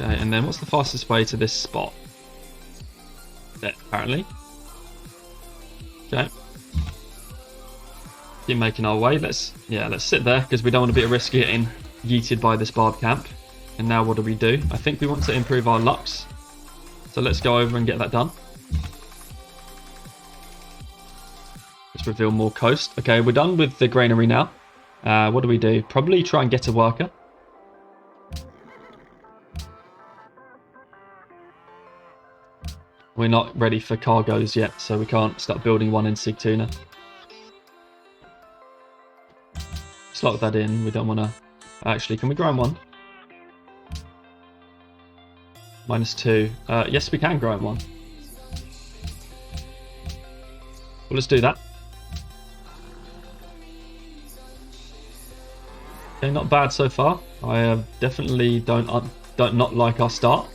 Okay, and then what's the fastest way to this spot? There, apparently. Okay. Keep making our way. Let's sit there because we don't want to be at risk of getting yeeted by this barb camp. And now what do? I think we want to improve our lux. So let's go over and get that done. Let's reveal more coast. Okay, we're done with the granary now. What do? Probably try and get a worker. We're not ready for cargoes yet, so we can't start building one in Sigtuna. Slot that in. We don't want to... Actually, can we grind one? -2. Yes, we can grind one. Well, let's do that. Okay, not bad so far. I definitely don't not like our start.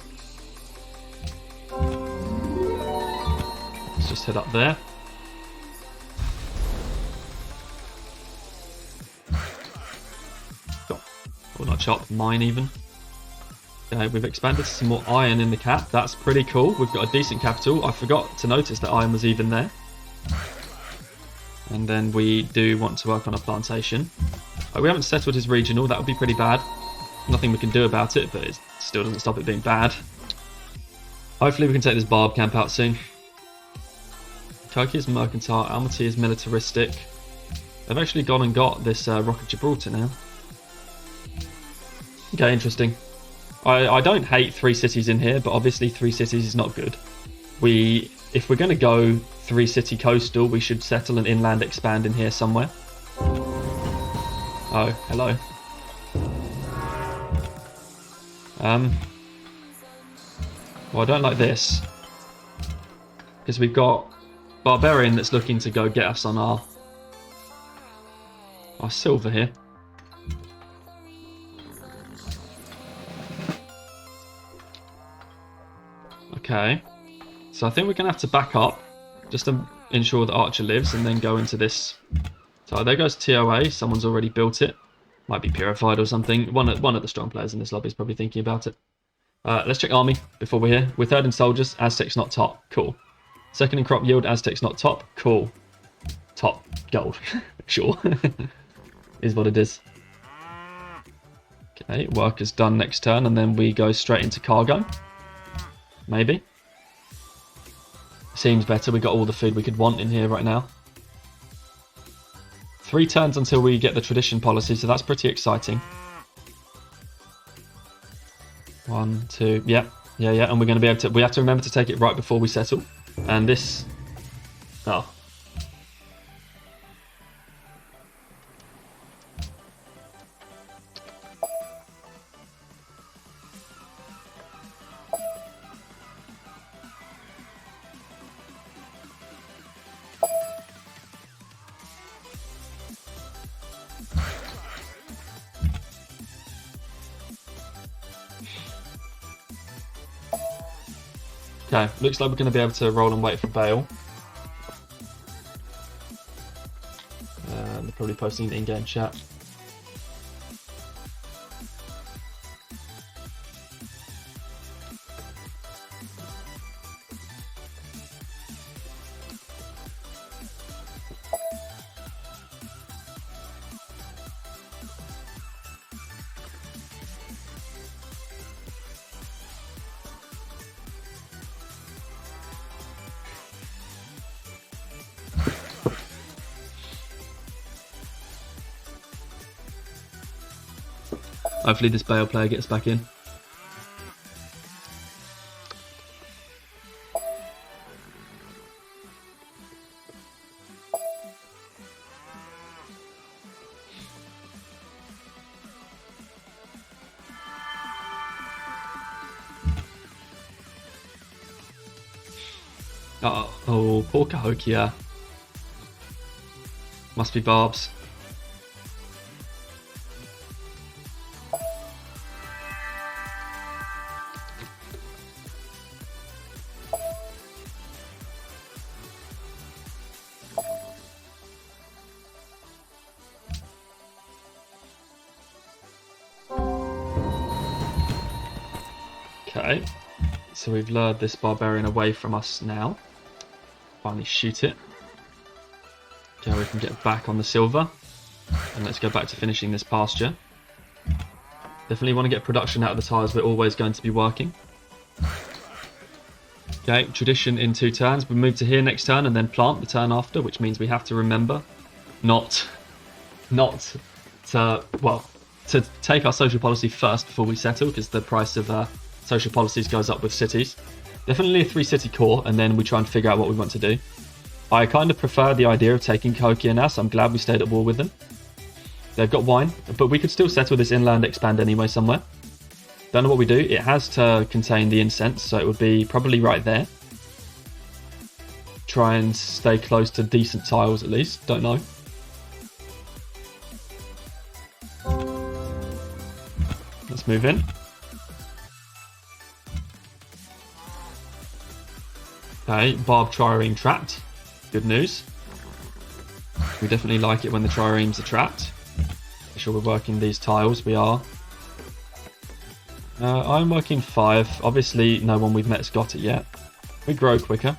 Let's just head up there. Or not chop, mine even. Okay, we've expanded some more iron in the cap. That's pretty cool. We've got a decent capital. I forgot to notice that iron was even there. And then we do want to work on a plantation. We haven't settled his regional. That would be pretty bad. Nothing we can do about it, but it still doesn't stop it being bad. Hopefully we can take this barb camp out soon. Koki is mercantile. Almaty is militaristic. They've actually gone and got this Rock of Gibraltar now. Okay, interesting. I don't hate 3 cities in here, but obviously 3 cities is not good. If we're going to go 3 city coastal, we should settle an inland expand in here somewhere. Oh, hello. Well, I don't like this. Because we've got Barbarian that's looking to go get us on our silver here. Okay. So I think we're going to have to back up just to ensure that Archer lives and then go into this. So there goes TOA. Someone's already built it. Might be purified or something. One of the strong players in this lobby is probably thinking about it. Let's check army before we're here. We're 3rd in soldiers. Aztecs not top. Cool. 2nd in crop yield. Aztecs not top. Cool. Top. Gold. Sure. Is what it is. Okay. Work is done next turn. And then we go straight into cargo. Maybe. Seems better. We got all the food we could want in here right now. 3 turns until we get the tradition policy, so that's pretty exciting. 1, 2, yeah, and we're going to be able to. We have to remember to take it right before we settle. And this. Oh. Okay, looks like we're going to be able to roll and wait for Bale. They're probably posting the in-game chat. Hopefully this Bale player gets back in. Oh, poor Cahokia. Must be Barbs. Okay, so we've lured this barbarian away from us now. Finally shoot it. Okay, we can get back on the silver. And let's go back to finishing this pasture. Definitely want to get production out of the tiles we're always going to be working. Okay, tradition in 2 turns. We move to here next turn and then plant the turn after, which means we have to remember not to, well, to take our social policy first before we settle, because the price of social policies goes up with cities. Definitely a 3-city core, and then we try and figure out what we want to do. I kind of prefer the idea of taking Cahokia now, so I'm glad we stayed at war with them. They've got wine, but we could still settle this inland expand anyway somewhere. Don't know what we do. It has to contain the incense, so it would be probably right there. Try and stay close to decent tiles at least. Don't know. Let's move in. Okay, barb trireme trapped. Good news. We definitely like it when the triremes are trapped. Make sure we're working these tiles. We are. I'm working 5. Obviously, no one we've met's got it yet. We grow quicker.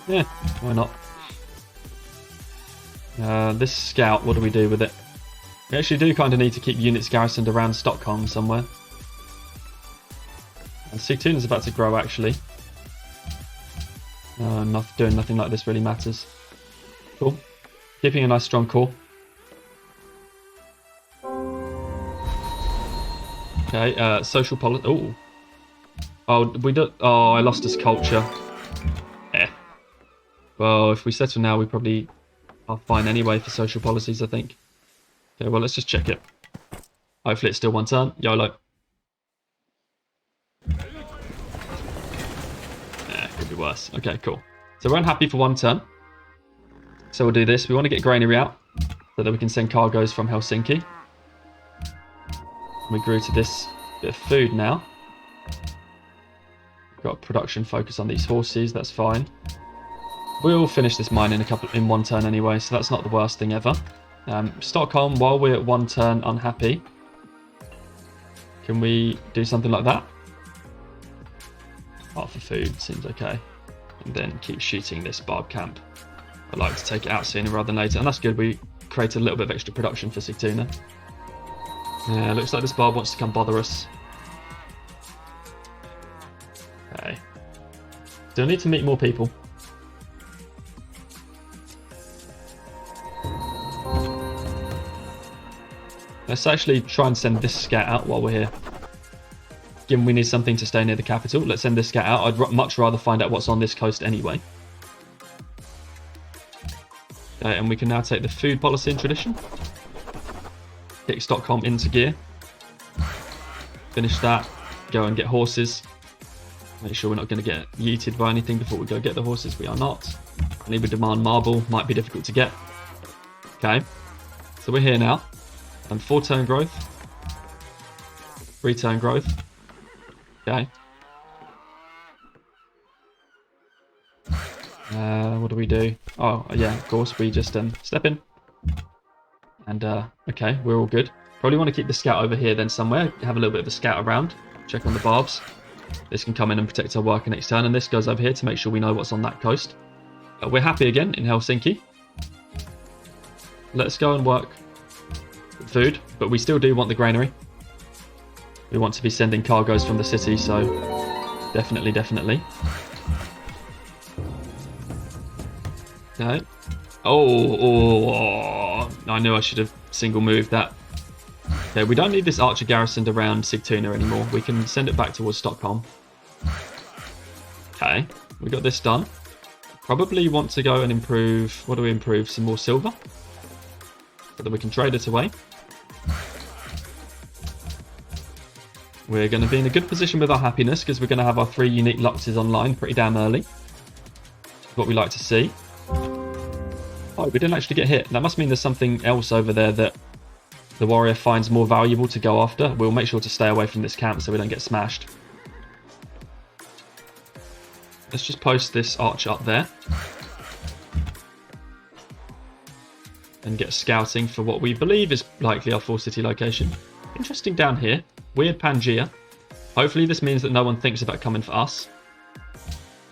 Yeah, why not? This scout, what do we do with it? We actually do kind of need to keep units garrisoned around Stockholm somewhere. And Sigtuna is about to grow, actually. Doing nothing like this really matters. Cool. Keeping a nice strong core. Okay, social policy. Oh. Oh, we don't. Oh, I lost his culture. Eh. Well, if we settle now, we probably are fine anyway for social policies, I think. Okay, well, let's just check it. Hopefully it's still 1 turn. YOLO. Yeah, could be worse. Okay, cool. So we're unhappy for 1 turn. So we'll do this. We want to get granary out so that we can send cargoes from Helsinki. We grew to this bit of food now. Got a production focus on these horses. That's fine. We'll finish this mine in 1 turn anyway, so that's not the worst thing ever. Stockholm, while we're at 1 turn unhappy, can we do something like that? Half for food seems okay. And then keep shooting this barb camp. I'd like to take it out sooner rather than later, and that's good. We create a little bit of extra production for Sigtuna. Yeah, looks like this barb wants to come bother us. Okay. Still need to meet more people. Let's actually try and send this scat out while we're here. Given we need something to stay near the capital, let's send this scat out. I'd much rather find out what's on this coast anyway. Okay, and we can now take the food policy and tradition. Kick Stockholm into gear. Finish that. Go and get horses. Make sure we're not going to get yeeted by anything before we go get the horses. We are not. Need we demand marble. Might be difficult to get. Okay. So we're here now. And 4 turn growth. 3 turn growth. Okay. What do we do? Oh, yeah, of course. We just step in. And, okay, we're all good. Probably want to keep the scout over here then somewhere. Have a little bit of a scout around. Check on the barbs. This can come in and protect our worker next turn. And this goes over here to make sure we know what's on that coast. We're happy again in Helsinki. Let's go and work food. But we still do want the granary. We want to be sending cargoes from the city, so definitely. Okay. Oh, I knew I should have single moved that. Okay, we don't need this archer garrisoned around Sigtuna anymore. We can send it back towards Stockholm. Okay, we got this done. Probably want to go and improve... What do we improve? Some more silver? So that we can trade it away. We're going to be in a good position with our happiness because we're going to have our 3 unique luxes online pretty damn early. What we like to see. Oh, we didn't actually get hit. That must mean there's something else over there that the warrior finds more valuable to go after. We'll make sure to stay away from this camp so we don't get smashed. Let's just post this archer up there. And get scouting for what we believe is likely our 4 city location. Interesting down here. Weird Pangea. Hopefully this means that no one thinks about coming for us.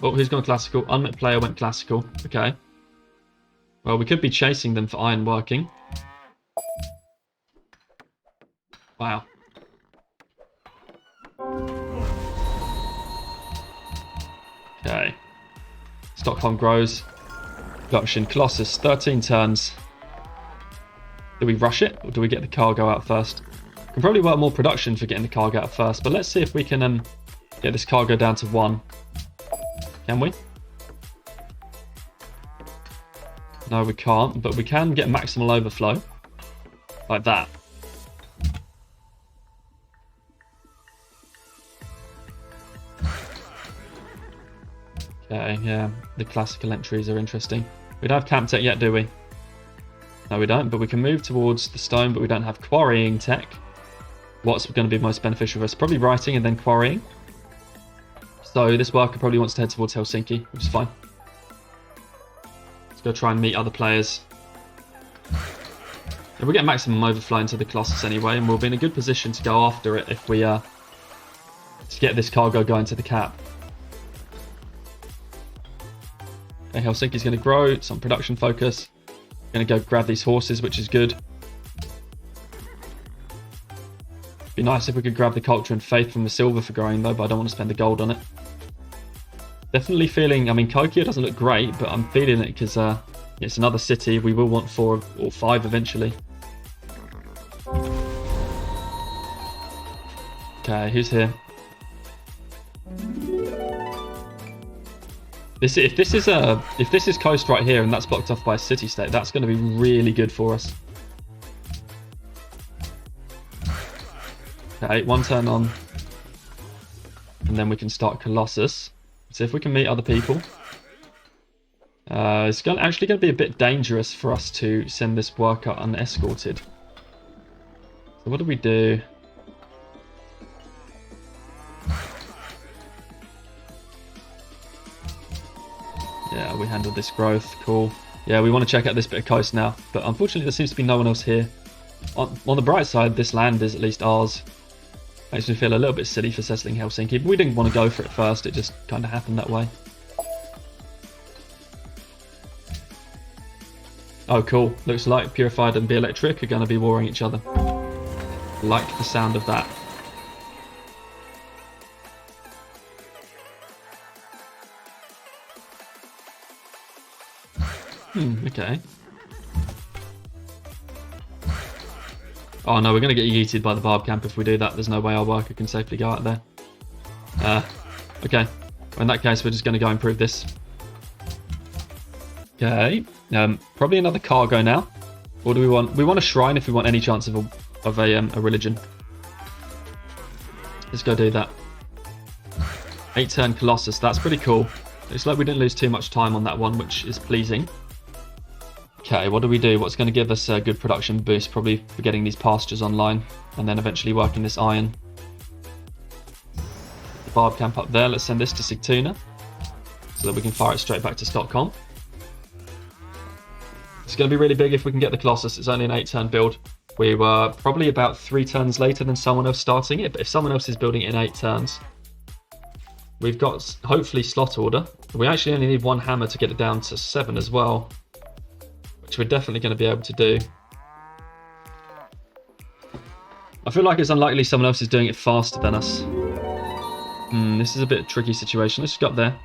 Oh, who's gone classical? Unmet player went classical. Okay. Well, we could be chasing them for iron working. Wow. Okay. Stockholm grows. Production. Colossus, 13 turns. Do we rush it, or do we get the cargo out first? Can probably work more production for getting the cargo out first, but let's see if we can get this cargo down to 1. Can we? No, we can't, but we can get maximal overflow. Like that. Okay, yeah, the classical entries are interesting. We don't have camp tech yet, do we? No, we don't, but we can move towards the stone, but we don't have quarrying tech. What's going to be most beneficial for us? Probably writing and then quarrying. So this worker probably wants to head towards Helsinki, which is fine. Let's go try and meet other players. Yeah, we'll get maximum overflow into the Colossus anyway, and we'll be in a good position to go after it if we to get this cargo going to the cap. Okay, Helsinki's going to grow, some production focus. Going to go grab these horses, which is good. Be nice if we could grab the culture and faith from the silver for growing though, but I don't want to spend the gold on it. Definitely feeling, I mean, Kokio doesn't look great, but I'm feeling it because it's another city. We will want 4 or 5 eventually. Okay, who's here? If this is coast right here and that's blocked off by a city-state, that's going to be really good for us. Okay, 1 turn on, and then we can start Colossus. See if we can meet other people. It's actually going to be a bit dangerous for us to send this worker unescorted. So what do we do? Yeah, we handled this growth. Cool. Yeah, we want to check out this bit of coast now. But unfortunately, there seems to be no one else here. On the bright side, this land is at least ours. Makes me feel a little bit silly for settling Helsinki. But we didn't want to go for it first. It just kind of happened that way. Oh, cool. Looks like Purified and Be Electric are going to be warring each other. Like the sound of that. Okay. Oh no, we're going to get yeeted by the barb camp if we do that. There's no way our worker can safely go out there. Okay. Well, in that case, we're just going to go improve this. Okay. Probably another cargo now. What do we want? We want a shrine if we want any chance of a religion. Let's go do that. 8-turn Colossus. That's pretty cool. Looks like we didn't lose too much time on that one, which is pleasing. Okay, what do we do? What's going to give us a good production boost? Probably for getting these pastures online and then eventually working this iron. The barb camp up there. Let's send this to Sigtuna so that we can fire it straight back to Stockholm. It's going to be really big if we can get the Colossus. It's only an 8-turn build. We were probably about 3 turns later than someone else starting it, but if someone else is building it in 8 turns, we've got hopefully slot order. We actually only need 1 hammer to get it down to 7 as well, which we're definitely going to be able to do. I feel like it's unlikely someone else is doing it faster than us. This is a bit of a tricky situation. Let's just go up there.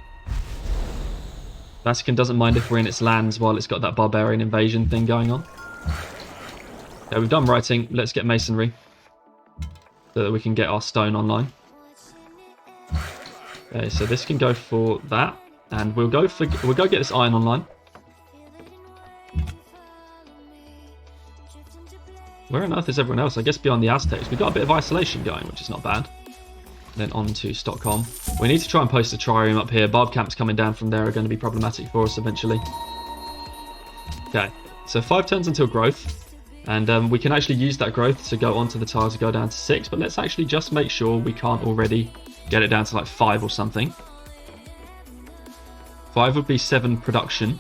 Vatican doesn't mind if we're in its lands while it's got that barbarian invasion thing going on. Okay, we've done writing. Let's get masonry so that we can get our stone online. Okay, so this can go for that, and we'll go get this iron online. Where on earth is everyone else? I guess beyond the Aztecs. We've got a bit of isolation going, which is not bad. Then on to Stockholm. We need to try and post a trireme up here. Barb camps coming down from there are going to be problematic for us eventually. Okay, so 5 turns until growth. And we can actually use that growth to go onto the tile to go down to 6. But let's actually just make sure we can't already get it down to like 5 or something. 5 would be 7 production.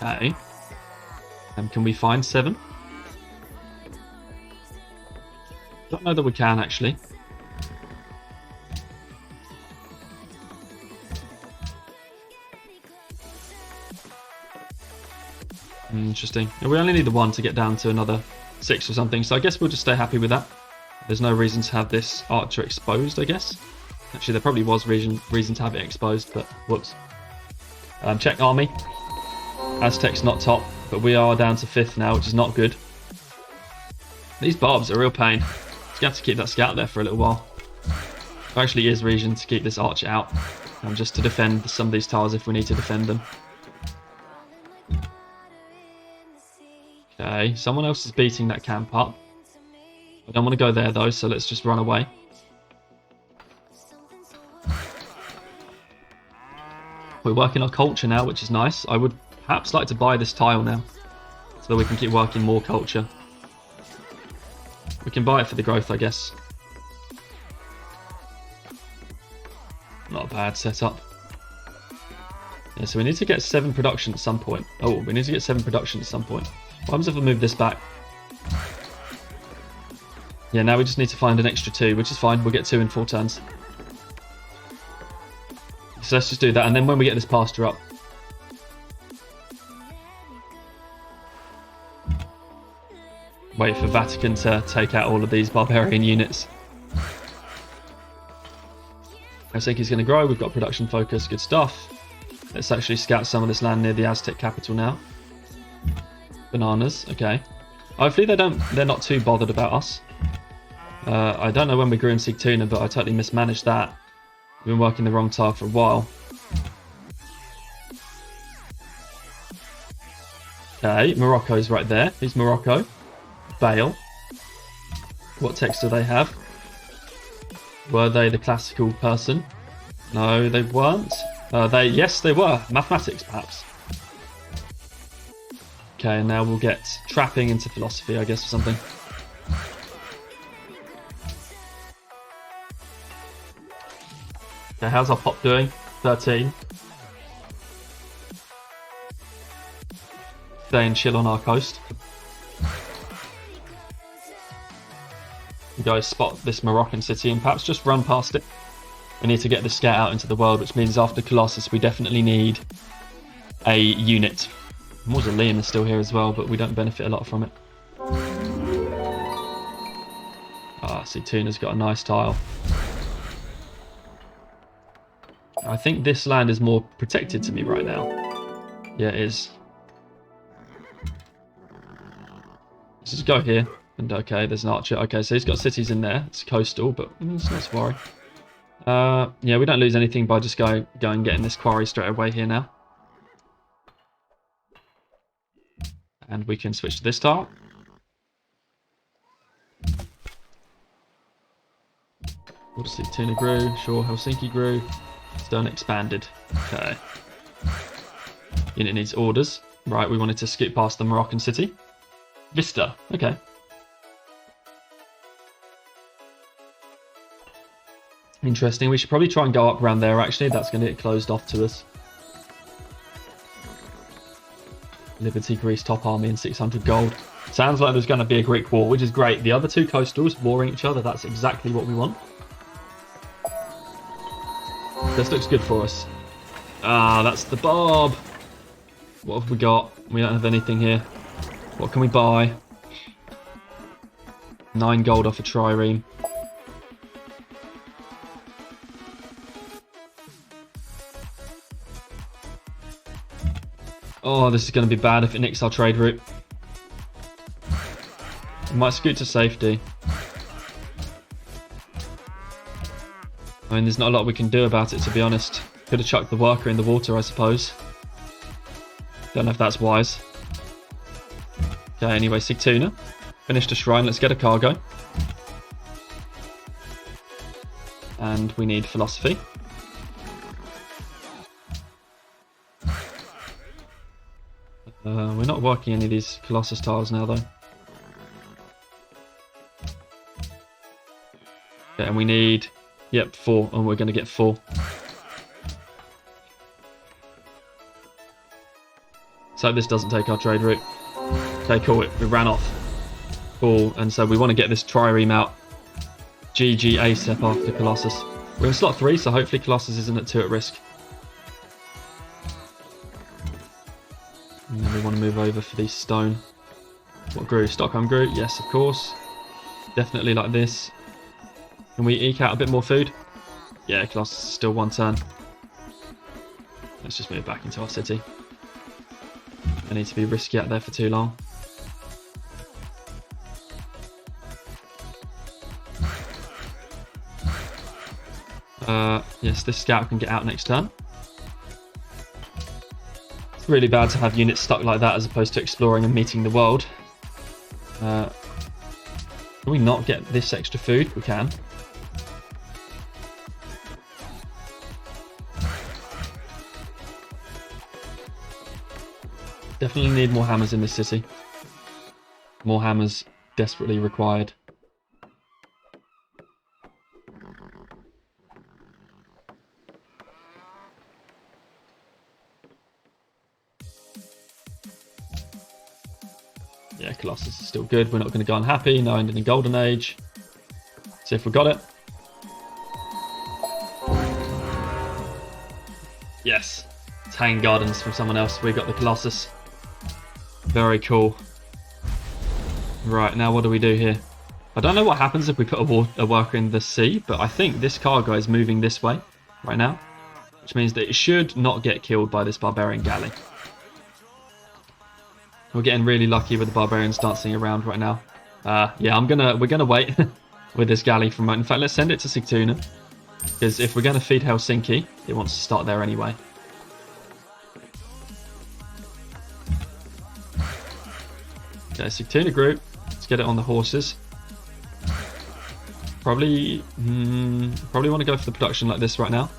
Okay. Can we find 7? Don't know that we can, actually. Interesting. Yeah, we only need the 1 to get down to another 6 or something, so I guess we'll just stay happy with that. There's no reason to have this archer exposed, I guess. Actually, there probably was reason to have it exposed, but whoops. Check army. Aztec's not top, but we are down to 5th now, which is not good. These barbs are a real pain. Just have to keep that scout there for a little while. There actually is reason to keep this archer out, just to defend some of these tiles if we need to defend them. Okay, someone else is beating that camp up. I don't want to go there though, so let's just run away. We're working our culture now, which is nice. I would perhaps like to buy this tile now, so that we can keep working more culture. We can buy it for the growth, I guess. Not a bad setup. Yeah, so we need to get 7 production at some point. Oh, we need to get 7 production at some point. What happens if I move this back? Yeah, now we just need to find an extra 2, which is fine. We'll get 2 in 4 turns. So let's just do that, and then when we get this pasture up. Wait for Vatican to take out all of these barbarian units. I think he's going to grow. We've got production focus. Good stuff. Let's actually scout some of this land near the Aztec capital now. Bananas. Okay. Hopefully they're not too bothered about us. I don't know when we grew in Sigtuna, but I totally mismanaged that. We've been working the wrong tile for a while. Okay, Morocco's right there. Who's Morocco? Bale. What text do they have? Were they the classical person? No, they weren't. Yes, they were. Mathematics, perhaps. Okay, and now we'll get trapping into philosophy, I guess, or something. Okay, how's our pop doing? 13. Stay and chill on our coast. You guys spot this Moroccan city and perhaps just run past it. We need to get the scout out into the world, which means after Colossus we definitely need a unit. Mausoleum is still here as well, but we don't benefit a lot from it. Ah, see, Tuna's got a nice tile. I think this land is more protected to me right now. Yeah, it is. Let's just go here. And okay, there's an archer. Okay, so he's got cities in there. It's coastal, but it's not to worry. Yeah, we don't lose anything by just going and getting this quarry straight away here now. And we can switch to this tile. We'll see Tuna grew. Sure, Helsinki grew. Stone expanded. Okay. Unit needs orders. Right, we wanted to skip past the Moroccan city. Vista. Okay. Interesting. We should probably try and go up around there, actually. That's going to get closed off to us. Liberty, Greece, top army, and 600 gold. Sounds like there's going to be a Greek war, which is great. The other two coastals warring each other. That's exactly what we want. This looks good for us. Ah, that's the barb. What have we got? We don't have anything here. What can we buy? 9 gold off a trireme. Oh, this is going to be bad if it nicks our trade route. We might scoot to safety. I mean, there's not a lot we can do about it, to be honest. Could have chucked the worker in the water, I suppose. Don't know if that's wise. Okay, anyway, Sigtuna. Finished a shrine. Let's get a cargo. And we need philosophy. We're not working any of these Colossus tiles now, though. Okay, and we need... Yep, 4, and we're going to get 4. So this doesn't take our trade route. Okay, cool, we ran off. Cool, and so we want to get this trireme out GG A-step after Colossus. We're in slot 3, so hopefully Colossus isn't at 2 at risk. And then we want to move over for these stone. What grew? Stockholm grew? Yes, of course. Definitely like this. Can we eke out a bit more food? Yeah, Colossus is still 1 turn. Let's just move back into our city. I need to be risky out there for too long. Yes, this scout can get out next turn. It's really bad to have units stuck like that as opposed to exploring and meeting the world. Can we not get this extra food? We can. Definitely need more hammers in this city. More hammers desperately required. Yeah, Colossus is still good. We're not going to go unhappy. No end in the Golden Age. See if we got it. Yes. It's Hanging Gardens from someone else. We got the Colossus. Very cool. Right, now what do we do here? I don't know what happens if we put a worker in the sea, but I think this cargo is moving this way right now, which means that it should not get killed by this barbarian galley. We're getting really lucky with the barbarians dancing around right now. Yeah, we're gonna wait with this galley from. In fact, let's send it to Sigtuna, because if we're gonna feed Helsinki, it wants to start there anyway. Okay, Sigtuna group. Let's get it on the horses. Probably want to go for the production like this right now.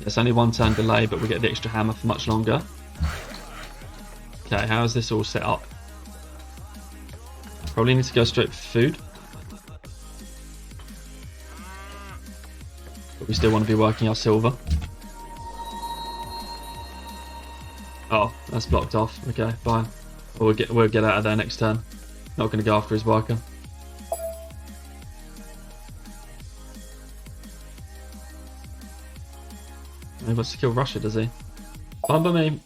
It's only 1 turn delay, but we get the extra hammer for much longer. Okay, how is this all set up? Probably need to go straight for food. But we still want to be working our silver. Oh, that's blocked off. Okay, fine. We'll get out of there next turn. Not going to go after his worker. He wants to kill Russia, does he? Fine by me.